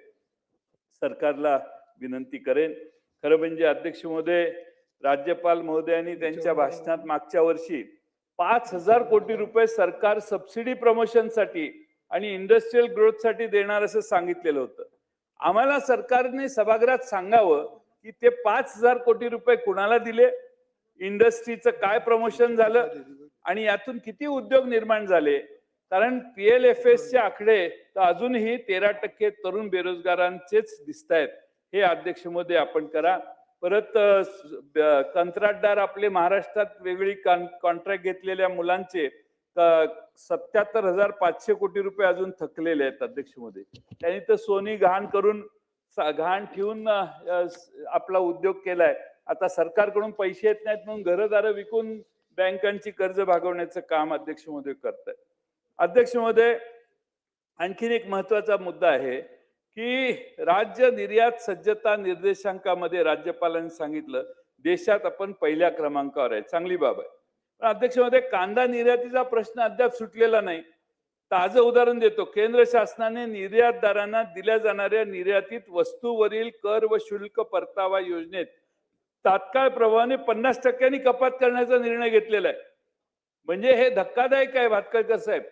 सरकारला विनंती करेन. खरं म्हणजे अध्यक्ष महोदय, राज्यपाल महोदयांनी त्यांच्या भाषणात मागच्या वर्षी 5,000 कोटी रुपये सरकार सबसिडी प्रमोशनसाठी आणि इंडस्ट्रियल ग्रोथसाठी देणार असं सांगितलेलं होतं. आम्हाला सरकारने सभागृहात सांगावं की ते 5,000 कोटी रुपये कुणाला दिले, इंडस्ट्रीचं काय प्रमोशन झालं आणि यातून किती उद्योग निर्माण झाले. कारण PLFS चे आकडे तर अजूनही 13% तरुण बेरोजगारांचेच दिसत आहेत. हे अध्यक्ष महोदय आपण करा. परत कंत्राटदार आपले महाराष्ट्रात वेगळी कॉन्ट्रॅक्ट घेतलेल्या मुलांचे 77,500 कोटी रुपये अजून थकलेले आहेत अध्यक्ष महोदय. त्यांनी तर सोनी घाण करून घाण ठेवून आपला उद्योग केलाय. आता सरकारकडून पैसे येत नाहीत म्हणून घरदारं विकून बँकांची कर्ज भागवण्याचं काम अध्यक्ष महोदय करतायत. अध्यक्ष महोदय, आणखीन एक महत्वाचा मुद्दा आहे की राज्य निर्यात सज्जता निर्देशांकामध्ये राज्यपालांनी सांगितलं देशात आपण पहिल्या क्रमांकावर आहे, चांगली बाब आहे. पण अध्यक्ष महोदय, कांदा निर्यातीचा प्रश्न अद्याप सुटलेला नाही. ताजं उदाहरण देतो. केंद्र शासनाने निर्यातदारांना दिल्या जाणाऱ्या निर्यातीत वस्तूवरील कर व शुल्क परतावा योजनेत तात्काळ प्रभावाने 50% कपात करण्याचा निर्णय घेतलेला आहे. म्हणजे हे धक्कादायक आहे भातखळकर साहेब.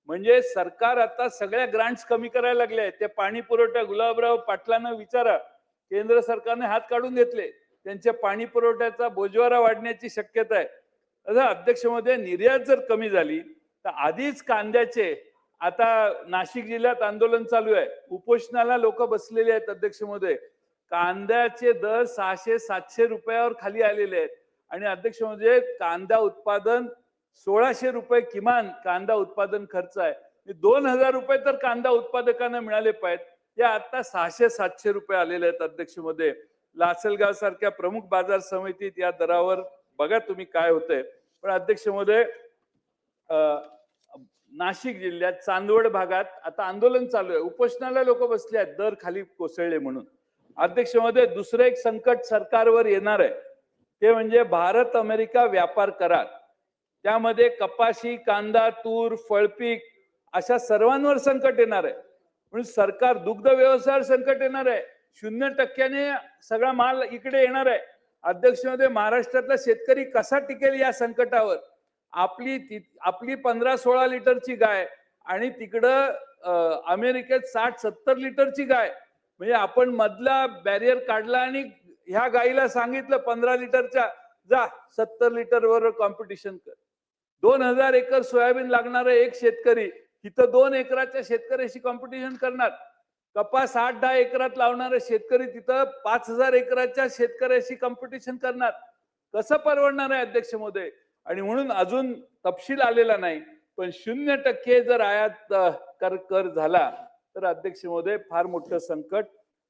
म्हणजे सरकार आता सगळ्या ग्रांट्स कमी करायला लागले आहेत. ते पाणी पुरवठा गुलाबराव पाटलांना विचारा, केंद्र सरकारने हात काढून घेतले. त्यांच्या पाणी पुरवठ्याचा बोजवारा वाढण्याची शक्यता आहे. अध्यक्ष महोदय, निर्यात जर कमी झाली तर आधीच कांद्याचे, आता नाशिक जिल्ह्यात आंदोलन चालू आहे, उपोषणाला लोक बसलेले आहेत अध्यक्ष महोदय. कांद्याचे दर 600-700 रुपयावर खाली आलेले आहेत. आणि अध्यक्ष महोदय, कांदा उत्पादन 1,600 रुपये किमान कांदा उत्पादन खर्च आहे. 2,000 रुपये तर कांदा उत्पादकांना मिळाले पाहिजेत. या आता 600-700 रुपये आलेले आहेत अध्यक्ष महोदय. लासलगाव सारख्या प्रमुख बाजार समितीत या दरावर बघा तुम्ही काय होतंय. पण अध्यक्ष महोदय, नाशिक जिल्ह्यात चांदवड भागात आता आंदोलन चालू आहे, उपोषणाला लोक बसले आहेत दर खाली कोसळले म्हणून. अध्यक्ष महोदय, दुसरं एक संकट सरकारवर येणार आहे, ते म्हणजे भारत अमेरिका व्यापार करार. त्यामध्ये कपाशी, कांदा, तूर, फळपीक अशा सर्वांवर संकट येणार आहे. म्हणून सरकार दुग्ध व्यवसायावर संकट येणार आहे. 0% सगळा माल इकडे येणार आहे. अध्यक्ष महोदय, महाराष्ट्रातला शेतकरी कसा टिकेल या संकटावर? आपली 15-16 लिटरची गाय आणि तिकडं अमेरिकेत 60-70 लिटरची गाय. म्हणजे आपण मधला बॅरियर काढला आणि ह्या गाईला सांगितलं 15 लिटरच्या, जा 70 लिटरवर कॉम्पिटिशन कर. 2,000 एकर सोयाबीन लागणार एक शेतकरी इथं 2 एकराच्या शेतकऱ्याशी कॉम्पिटिशन करणार. कपास 8-10 एकरात लावणारे शेतकरी तिथं 5,000 एकराच्या शेतकऱ्याशी कॉम्पिटिशन करणार. कसं परवडणार आहे अध्यक्ष महोदय? आणि म्हणून अजून तपशील आलेला नाही, पण 0% जर आयात कर झाला तर अध्यक्ष महोदय फार मोठं संकट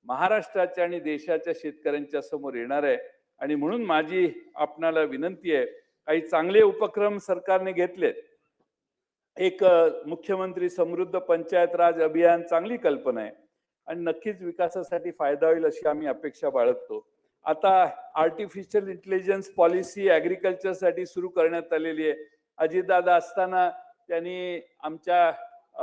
महाराष्ट्राच्या आणि देशाच्या शेतकऱ्यांच्या समोर येणार आहे. आणि म्हणून माझी आपणाला विनंती आहे, काही चांगले उपक्रम सरकारने घेतलेत. एक मुख्यमंत्री समृद्ध पंचायत राज अभियान चांगली कल्पना आहे आणि नक्कीच विकासासाठी फायदा होईल अशी आम्ही अपेक्षा बाळगतो. आता आर्टिफिशियल इंटेलिजन्स पॉलिसी ऍग्रिकल्चर साठी सुरू करण्यात आलेली आहे. अजितदादा असताना त्यांनी आमच्या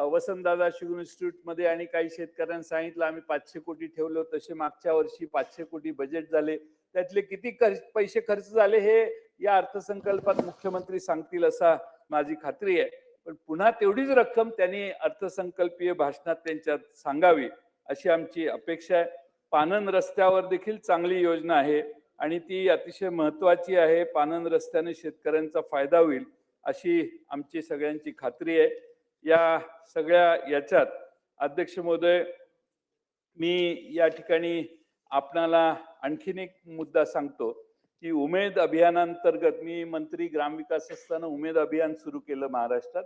वसंतदादा शुगर इन्स्टिट्यूट मध्ये आणि काही शेतकऱ्यांना सांगितलं आम्ही 500 कोटी ठेवलो, तसे मागच्या वर्षी 500 कोटी बजेट झाले. त्यातले किती पैसे खर्च झाले हे या अर्थसंकल्पात मुख्यमंत्री सांगतील असा माझी खात्री आहे. पण पुन्हा तेवढीच रक्कम त्यांनी अर्थसंकल्पीय भाषणात त्यांच्यात सांगावी अशी आमची अपेक्षा आहे. पानन रस्त्यावर देखील चांगली योजना आहे आणि ती अतिशय महत्वाची आहे. पानन रस्त्याने शेतकऱ्यांचा फायदा होईल अशी आमची सगळ्यांची खात्री आहे. या सगळ्या याच्यात अध्यक्ष महोदय, मी या ठिकाणी आपणाला आणखीन एक मुद्दा सांगतो की उमेद अभियानांतर्गत मी मंत्री ग्रामविकास असताना उमेद अभियान सुरू केलं महाराष्ट्रात.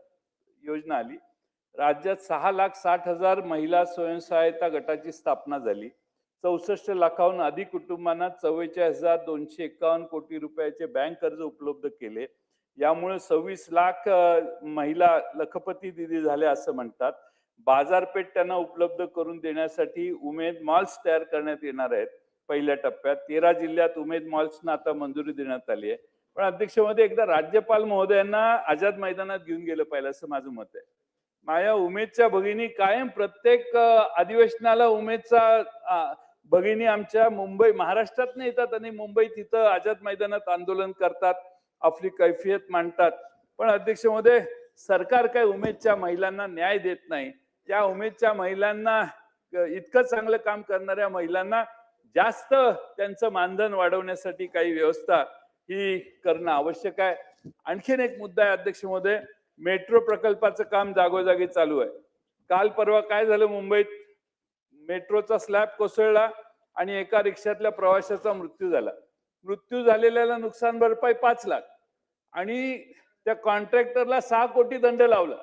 योजना आली. राज्यात 6,60,000 महिला स्वयंसहायता गटाची स्थापना झाली. 64 लाखाहून अधिक कुटुंबांना 44,251 कोटी रुपयाचे बँक कर्ज उपलब्ध केले. यामुळे 26 लाख महिला लखपती दिदी झाल्या असं म्हणतात. बाजारपेठ त्यांना उपलब्ध करून देण्यासाठी उमेद मॉल्स तयार करण्यात येणार आहेत. पहिल्या टप्प्यात 13 जिल्ह्यात उमेद मॉल्सना आता मंजुरी देण्यात आली आहे. पण अध्यक्ष महोदय, एकदा राज्यपाल महोदयांना आझाद मैदानात घेऊन गेलं पाहिजे असं माझं मत आहे. माझ्या उमेदच्या भगिनी कायम प्रत्येक अधिवेशनाला उमेदचा भगिनी आमच्या मुंबई महाराष्ट्रात नाही येतात आणि मुंबईत तिथं आझाद मैदानात आंदोलन करतात, आपली कैफियत मांडतात. पण अध्यक्ष महोदय, सरकार काय उमेदच्या महिलांना न्याय देत नाही. त्या उमेदच्या महिलांना, इतकं चांगलं काम करणाऱ्या महिलांना जास्त त्यांचं मानधन वाढवण्यासाठी काही व्यवस्था ही करणं आवश्यक आहे. आणखीन एक मुद्दा आहे अध्यक्ष महोदय, मेट्रो प्रकल्पाचं काम जागोजागी चालू आहे. काल परवा काय झालं, मुंबईत मेट्रोचा स्लॅब कोसळला आणि एका रिक्षातल्या प्रवाशाचा मृत्यू झाला. मृत्यू झालेल्याला नुकसान भरपाई 5 लाख आणि त्या कॉन्ट्रॅक्टरला 6 कोटी दंड लावला.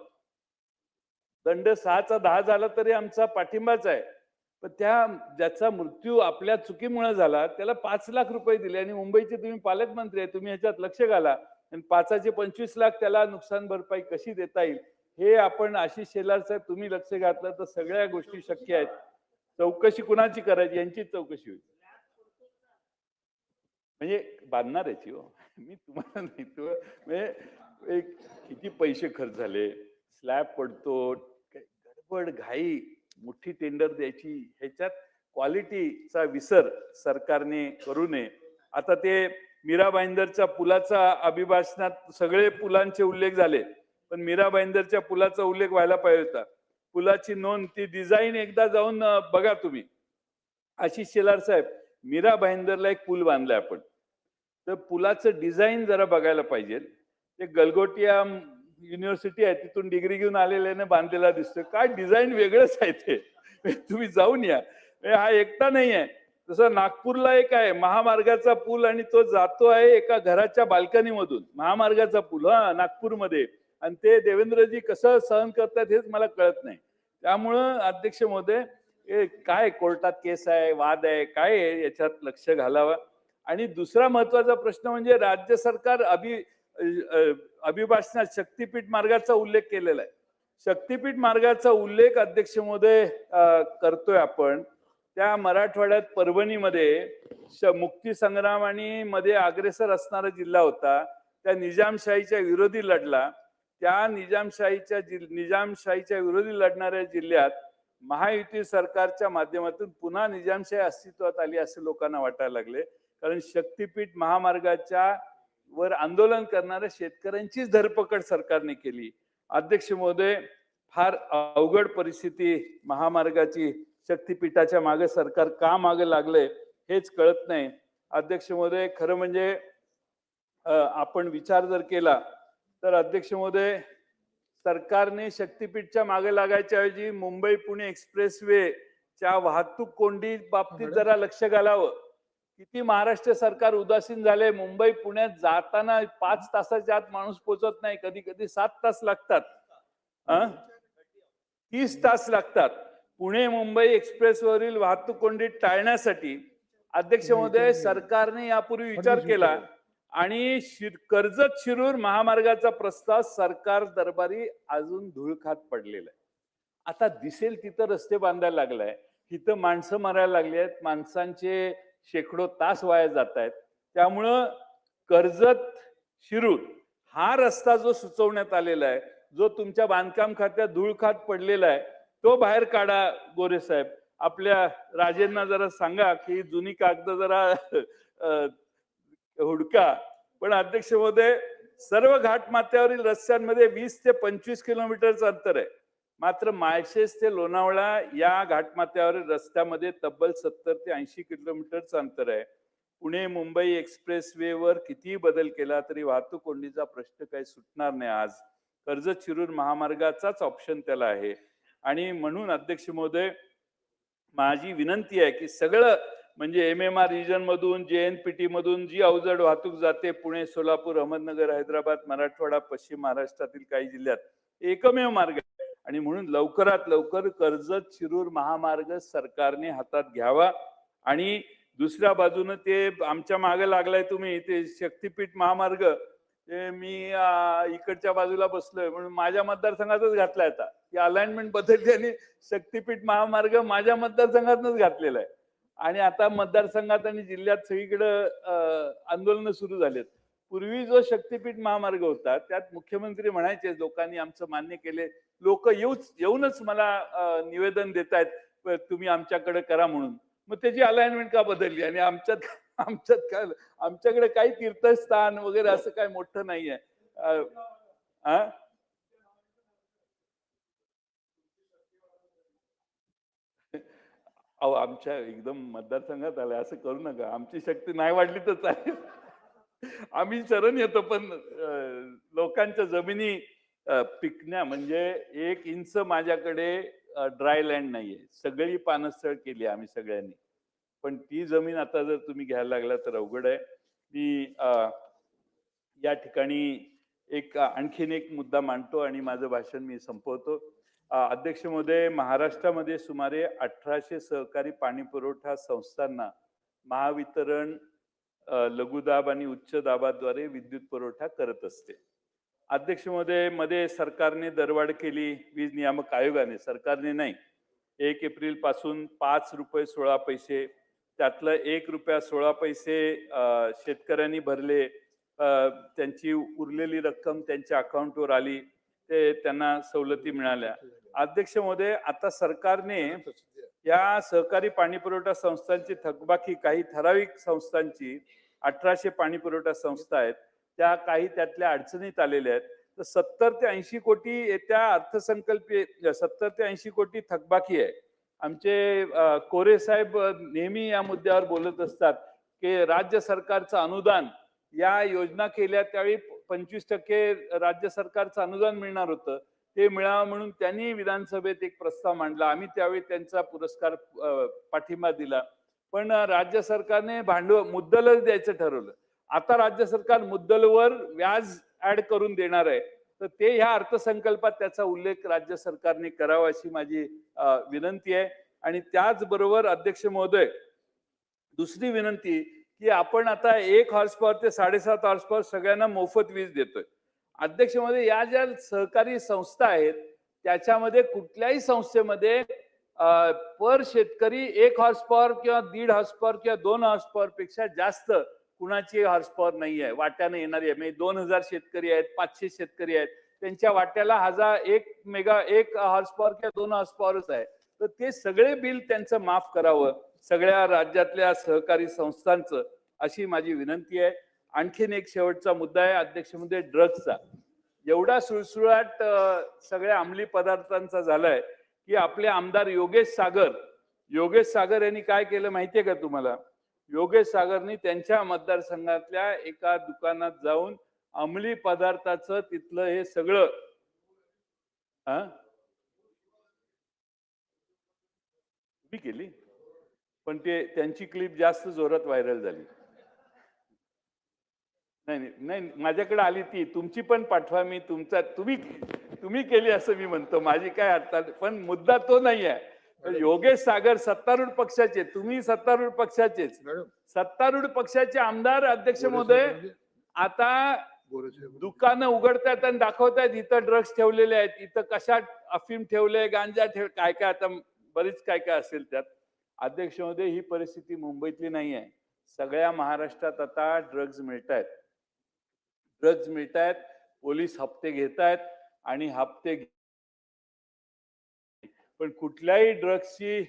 दंड 6चा 10 झाला तरी आमचा पाठिंबाच आहे. पण ज्याचा मृत्यू आपल्या चुकीमुळे झाला त्याला 5 लाख रुपये दिले आणि मुंबईचे तुम्ही पालकमंत्री आहे, तुम्ही ह्याच्यात लक्ष घाला आणि 5चे 25 लाख त्याला नुकसान भरपाई कशी देता येईल हे आपण, आशिष शेलार साहेब तुम्ही लक्ष घातलं तर सगळ्या गोष्टी शक्य आहेत. चौकशी कुणाची करायची यांची चौकशी होईल. म्हणजे बांधणार याची हो, मी तुम्हाला नाही तो म्हणजे किती पैसे खर्च झाले, स्लॅब पडतो, गडबड घाई, मोठी टेंडर द्यायची, ह्याच्यात क्वालिटीचा विसर सरकारने करू नये. आता ते मीरा भाईंदरच्या पुलाचा अभिभाषणात सगळे पुलांचे उल्लेख झाले, पण मीरा भाईंदरच्या पुलाचा उल्लेख व्हायला पाहिजे होता. पुलाची नोंद, ती डिझाईन एकदा जाऊन बघा तुम्ही. आशिष शेलार साहेब, मीरा भाईंदरला एक पूल बांधलाय आपण, तर पुलाचं डिझाईन जरा बघायला पाहिजे. ते गलगोटिया युनिव्हर्सिटी आहे, तिथून डिग्री घेऊन आलेल्याने बांधलेला दिसतोय. काय डिझाईन वेगळंच आहे ते, तुम्ही जाऊन या. हा एकटा नाही आहे. तसं नागपूरला एक आहे महामार्गाचा पूल आणि तो जातो आहे एका घराच्या बाल्कनी मधून, महामार्गाचा पूल नागपूरमध्ये. आणि ते देवेंद्रजी कसं सहन करतात हेच मला कळत नाही. त्यामुळं अध्यक्ष महोदय, काय कोर्टात केस आहे, वाद आहे, काय आहे, याच्यात लक्ष घालावं. आणि दुसरा महत्वाचा प्रश्न म्हणजे राज्य सरकार अभिभाषणात शक्तीपीठ मार्गाचा उल्लेख केलेला आहे. शक्तीपीठ मार्गाचा उल्लेख अध्यक्ष महोदय करतोय आपण. त्या मराठवाड्यात परभणीमध्ये मुक्ती संग्राम आणि मध्ये अग्रेसर असणारा जिल्हा होता, त्या निजामशाहीच्या विरोधी लढला. त्या निजामशाहीच्या विरोधी लढणाऱ्या जिल्ह्यात महायुती सरकारच्या माध्यमातून पुन्हा निजामशाही अस्तित्वात आली असं लोकांना वाटायला लागले. कारण शक्तीपीठ महामार्गाच्या वर आंदोलन करणाऱ्या शेतकऱ्यांचीच धरपकड सरकारने केली. अध्यक्ष महोदय, फार अवघड परिस्थिती महामार्गाची. शक्तीपीठाच्या मागे सरकार का मागे लागले हेच कळत नाही. अध्यक्ष महोदय, खरं म्हणजे आपण विचार जर केला तर अध्यक्ष महोदय, सरकारने शक्तीपीठच्या मागे लागायच्या ऐवजी मुंबई पुणे एक्सप्रेसवेच्या वाहतूक कोंडी बाबतीत जरा लक्ष घालावं. किती महाराष्ट्र सरकार उदासीन झाले. मुंबई पुण्यात जाताना 5 तासाच्या आत माणूस पोहोचत नाही, कधी कधी 7 तास लागतात, 30 तास लागतात. पुणे मुंबई एक्सप्रेसवरील वाहतूक कोंडी टाळण्यासाठी अध्यक्ष महोदय सरकारने यापूर्वी विचार केला आणि कर्जत शिरूर महामार्गाचा प्रस्ताव सरकार दरबारी अजून धूळखात पडलेला आहे. आता दिसेल तिथं रस्ते बांधायला लागलाय, तिथं माणसं मरायला लागली आहेत, माणसांचे शेकडो तास वाया जात आहेत. त्यामुळं कर्जत शिरूर हा रस्ता जो सुचवण्यात आलेला आहे, जो तुमच्या बांधकाम खात्यात धूळखात पडलेला आहे, तो बाहेर काढा. गोरे साहेब, आपल्या राजेंना जरा सांगा की जुनी कागद जरा हुडका. पण अध्यक्ष महोदय, सर्व घाटमाथ्यावरील रस्त्यांमध्ये 20 ते 25 किलोमीटरचं अंतर आहे. मात्र माळशेज ते लोणावळा या घाटमाथ्यावरील रस्त्यामध्ये तब्बल 70 ते 80 किलोमीटरचं अंतर आहे. पुणे मुंबई एक्सप्रेस वेवर कितीही बदल केला तरी वाहतूक कोंडीचा प्रश्न काही सुटणार नाही. आज कर्जत शिरूर महामार्गाचाच ऑप्शन त्याला आहे. आणि म्हणून अध्यक्ष महोदय, माझी विनंती आहे की सगळं म्हणजे MMR रिजन मधून, JNPT मधून जी अवजड वाहतूक जाते पुणे, सोलापूर, अहमदनगर, हैदराबाद, मराठवाडा, पश्चिम महाराष्ट्रातील काही जिल्ह्यात एकमेव मार्ग आहे. आणि म्हणून लवकरात लवकर कर्जत शिरूर महामार्ग सरकारने हातात घ्यावा. आणि दुसऱ्या बाजूने ते आमच्या मागे लागलाय तुम्ही, ते शक्तीपीठ महामार्ग, ते मी इकडच्या बाजूला बसलोय म्हणून माझ्या मतदारसंघातच घातलाय. आता ही अलाइनमेंट बदलली आणि शक्तीपीठ महामार्ग माझ्या मतदारसंघातच घातलेला आहे. आणि आता मतदारसंघात आणि जिल्ह्यात सगळीकडे आंदोलन सुरू झालेत. पूर्वी जो शक्तीपीठ महामार्ग होता त्यात मुख्यमंत्री म्हणायचे लोकांनी आमचं मान्य केले, लोक येऊनच मला निवेदन देतायत तुम्ही आमच्याकडे करा म्हणून. मग त्याची अलाइनमेंट का बदलली? आणि आमच्यात काय, आमच्याकडे काही तीर्थस्थान वगैरे असं काही मोठं नाहीये. अहो, आमच्या एकदम मतदारसंघात आलाय असं करू नका. आमची शक्ती नाही वाढली तर चालेल. आम्ही शरण येतो, पण लोकांच्या जमिनी पिकण्या म्हणजे 1 इंच माझ्याकडे ड्राय लँड नाहीये. सगळी पानसळ केली आम्ही सगळ्यांनी. पण ती जमीन आता जर तुम्ही घ्यायला लागला तर अवघड आहे. मी या ठिकाणी आणखीन एक मुद्दा मांडतो आणि माझं भाषण मी संपवतो. अध्यक्ष महोदय, महाराष्ट्रामध्ये सुमारे 1800 सहकारी पाणी पुरवठा संस्थांना महावितरण लघुदाब आणि उच्च दाबाद्वारे विद्युत पुरवठा करत असते. अध्यक्ष महोदय, मध्ये सरकारने दरवाढ केली, वीज नियामक आयोगाने, सरकारने नाही. 1 एप्रिल पासून 5 रुपये 16 पैसे, त्यातलं 1 रुपया 16 पैसे शेतकऱ्यांनी भरले. त्यांची उरलेली रक्कम त्यांच्या अकाउंटवर आली, ते त्यांना सवलती मिळाल्या. अध्यक्ष महोदय, आता सरकारने या सहकारी पाणी पुरवठा संस्थांची थकबाकी, काही ठराविक संस्थांची 1800 पाणी पुरवठा संस्था आहेत, त्या काही त्यातल्या अडचणीत आलेल्या आहेत. तर 70 ते 80 कोटी येत्या अर्थसंकल्पीय 70 ते 80 कोटी थकबाकी आहे. आमचे कोरे साहेब नेहमी या मुद्द्यावर बोलत असतात की राज्य सरकारचं अनुदान, या योजना केल्या त्यावेळी 25% राज्य सरकारचं अनुदान मिळणार होतं, ते मिळावं म्हणून त्यांनी विधानसभेत एक प्रस्ताव मांडला. आम्ही त्यावेळी त्यांचा पुरस्कार पाठिंबा दिला. पण राज्य सरकारने मुद्दलच द्यायचं ठरवलं. आता राज्य सरकार मुद्दलवर व्याज ऍड करून देणार आहे. तर ते ह्या अर्थसंकल्पात त्याचा उल्लेख राज्य सरकारने करावा अशी माझी विनंती आहे. आणि त्याचबरोबर अध्यक्ष महोदय, दुसरी विनंती की आपण आता 1 हॉर्स पॉवर ते 7.5 हॉर्स पॉवर सगळ्यांना मोफत वीज देतोय. अध्यक्ष महोदय, या ज्या सहकारी संस्था आहेत त्याच्यामध्ये कुठल्याही संस्थेमध्ये पर शेतकरी 1 हॉर्स पॉवर किंवा 1.5 हॉर्स पॉवर किंवा 2 हॉर्स पॉवर पेक्षा जास्त कुणाची हॉर्स पॉवर नाही आहे, वाट्याने येणारी आहे. म्हणजे 2000 शेतकरी आहेत, 500 शेतकरी आहेत, त्यांच्या वाट्याला 1 हॉर्स पॉवर किंवा 2 हॉर्स पॉवरच आहे. तर ते सगळे बिल त्यांचं माफ करावं सगळ्या राज्यातल्या सहकारी संस्थांचं, अशी माझी विनंती आहे. आणखीन एक शेवटचा मुद्दा आहे अध्यक्ष महोदय, ड्रग्सचा. एवढा सुळसुळाट सगळ्या अंमली पदार्थांचा झालाय की आपले आमदार योगेश सागर यांनी काय केलं माहितीये का तुम्हाला? योगेश सागरनी त्यांच्या मतदारसंघातल्या एका दुकानात जाऊन अंमली पदार्थाचं तिथलं हे सगळं केली, पण ते त्यांची क्लिप जास्त जोरात व्हायरल झाली. नाही, माझ्याकडे आली ती. तुमची पण पाठवा, मी तुम्ही केली असं मी म्हणतो, माझी काय अर्थात, पण मुद्दा तो नाही आहे. योगेश सागर सत्तारूढ पक्षाचे, तुम्ही सत्तारूढ पक्षाचेच, सत्तारूढ पक्षाचे आमदार अध्यक्ष महोदय आता दुकानं उघडतायत आणि दाखवतायत इथं ड्रग्स ठेवलेले आहेत, इथं कशात अफीम ठेवले, गांजा काय काय, आता बरीच काय काय असेल त्यात. अध्यक्ष महोदय, ही परिस्थिती मुंबईतली नाही आहे, सगळ्या महाराष्ट्रात आता ड्रग्ज मिळतायत. पोलीस हप्ते घेतायत आणि पण कुठल्याही ड्रग्सची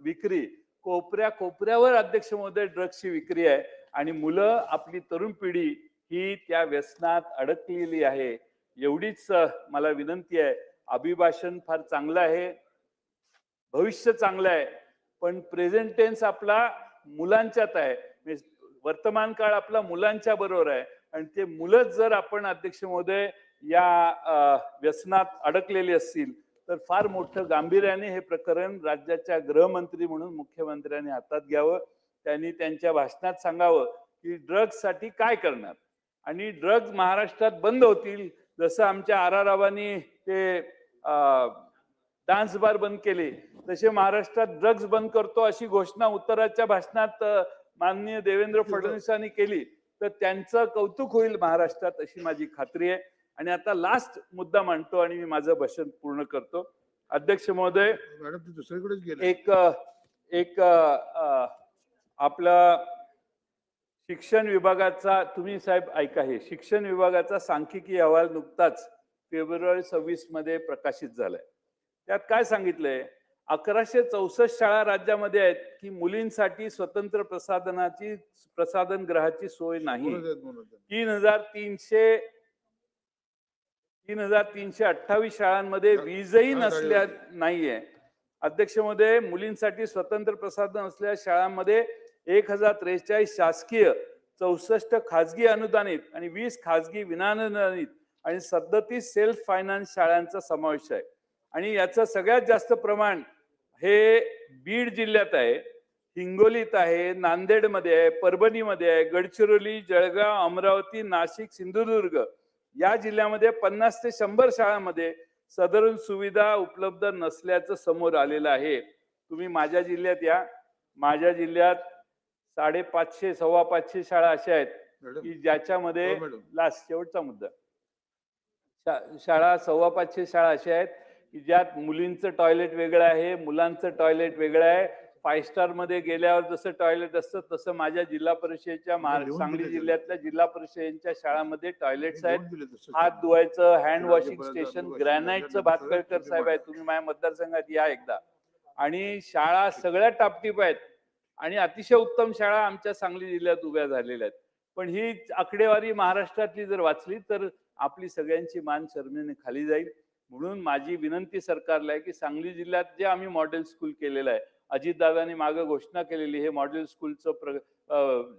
विक्री कोपऱ्यावर अध्यक्ष महोदय ड्रग्सची विक्री आहे. आणि मुलं, आपली तरुण पिढी ही त्या व्यसनात अडकलेली आहे. एवढीच मला विनंती आहे. अभिभाषण फार चांगलं आहे, भविष्य चांगलं आहे, पण प्रेझेंट टेन्स आपला मुलांच्यात आहे. वर्तमान काळ आपला मुलांच्या बरोबर आहे आणि ते मुलंच जर आपण अध्यक्ष महोदय या व्यसनात अडकलेली असतील तर फार मोठं गांभीर्याने हे प्रकरण राज्याच्या गृहमंत्री म्हणून मुख्यमंत्र्यांनी हातात घ्यावं. त्यांनी त्यांच्या भाषणात सांगावं की ड्रग्जसाठी काय करणार आणि ड्रग्ज महाराष्ट्रात बंद होतील. जसं आमच्या आरारावांनी ते डान्स बार बंद केले तसे महाराष्ट्रात ड्रग्ज बंद करतो अशी घोषणा उत्तराच्या भाषणात माननीय देवेंद्र फडणवीसांनी केली तर त्यांचं कौतुक होईल महाराष्ट्रात अशी माझी खात्री आहे. आणि आता लास्ट मुद्दा मांडतो आणि मी माझं भाषण पूर्ण करतो. अध्यक्ष महोदय, मॅडम ते दुसरीकडेच गेले. एक आपला शिक्षण विभागाचा, तुम्ही साहेब ऐका, हे शिक्षण विभागाचा सांख्यिकी अहवाल नुकताच फेब्रुवारी 26 मध्ये प्रकाशित झालाय. त्यात काय सांगितलंय, 1164 शाळा राज्यामध्ये आहेत की मुलींसाठी स्वतंत्र प्रसाधन गृहाची सोय नाही. 3,328 शाळांमध्ये वीजही नसल्या नाहीये. अध्यक्ष महोदय, मुलींसाठी स्वतंत्र प्रसाधन असलेल्या शाळांमध्ये 1043 शासकीय, 64 खाजगी अनुदानित आणि 20 खाजगी विनानुदानित आणि 37 सेल्फ फायनान्स शाळांचा समावेश आहे. आणि याचं सगळ्यात जास्त प्रमाण हे बीड जिल्ह्यात आहे, हिंगोलीत आहे, नांदेडमध्ये आहे, परभणीमध्ये आहे, गडचिरोली, जळगाव, अमरावती, नाशिक, सिंधुदुर्ग या जिल्ह्यामध्ये 50 ते 100 शाळांमध्ये सदरून सुविधा उपलब्ध नसल्याचं समोर आलेलं आहे. तुम्ही माझ्या जिल्ह्यात या, माझ्या जिल्ह्यात 550 525 शाळा अशा आहेत की ज्याच्यामध्ये लास्ट शेवटचा मुद्दा, शाळा 525 शाळा अशा आहेत की ज्यात मुलींचं टॉयलेट वेगळं आहे, मुलांचं टॉयलेट वेगळं आहे. 5 स्टार मध्ये गेल्यावर जसं टॉयलेट असतं तसं माझ्या जिल्हा परिषदेच्या सांगली जिल्ह्यातल्या जिल्हा परिषदेच्या शाळांमध्ये टॉयलेट्स आहेत. हात धुवायचं, हँड वॉशिंग स्टेशन, ग्रॅनाइटचं भातकळकर साहेब आहे, तुम्ही माझ्या मतदारसंघात या एकदा. आणि शाळा सगळ्या टापटीप आहेत आणि अतिशय उत्तम शाळा आमच्या सांगली जिल्ह्यात उभ्या झालेल्या आहेत. पण ही आकडेवारी महाराष्ट्रातली जर वाचली तर आपली सगळ्यांची मान शरमेने खाली जाईल. म्हणून माझी विनंती सरकारला आहे की सांगली जिल्ह्यात जे आम्ही मॉडेल स्कूल केलेलं आहे, अजितदादांनी मागे घोषणा केलेली, हे मॉडेल स्कूलचं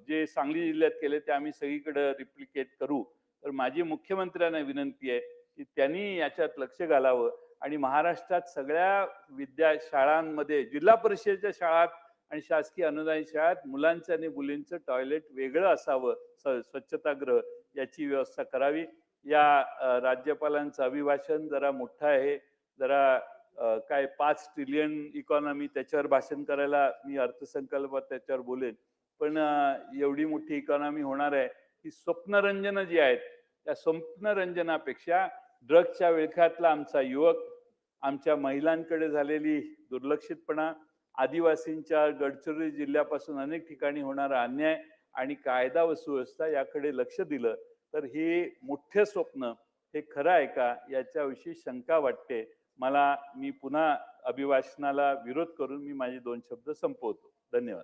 जे सांगली जिल्ह्यात केले ते आम्ही सगळीकडे रिप्लिकेट करू. तर माझी मुख्यमंत्र्यांना विनंती आहे की त्यांनी याच्यात लक्ष घालावं आणि महाराष्ट्रात सगळ्या शाळांमध्ये, जिल्हा परिषदेच्या शाळात आणि शासकीय अनुदानित शाळात मुलांचं आणि मुलींचं टॉयलेट वेगळं असावं, स्वच्छतागृह याची व्यवस्था करावी. या राज्यपालांचं अभिभाषण जरा मोठं आहे, जरा काय 5 ट्रिलियन इकॉनॉमी, त्याच्यावर भाषण करायला मी अर्थसंकल्पात त्याच्यावर बोलेन. पण एवढी मोठी इकॉनॉमी होणार आहे की स्वप्नरंजन जी आहेत त्या स्वप्नरंजनापेक्षा ड्रग्सच्या विळख्यातला आमचा युवक, आमच्या महिलांकडे झालेली दुर्लक्षितपणा, आदिवासींच्या गडचिरोली जिल्ह्यापासून अनेक ठिकाणी होणारा अन्याय आणि कायदा व सुव्यवस्था याकडे लक्ष दिलं तर हे मोठे स्वप्न हे खरं आहे का याच्याविषयी शंका वाटते मला. मी पुन्हा अभिभाषणाला विरोध करून मी माझे 2 शब्द संपवतो. धन्यवाद.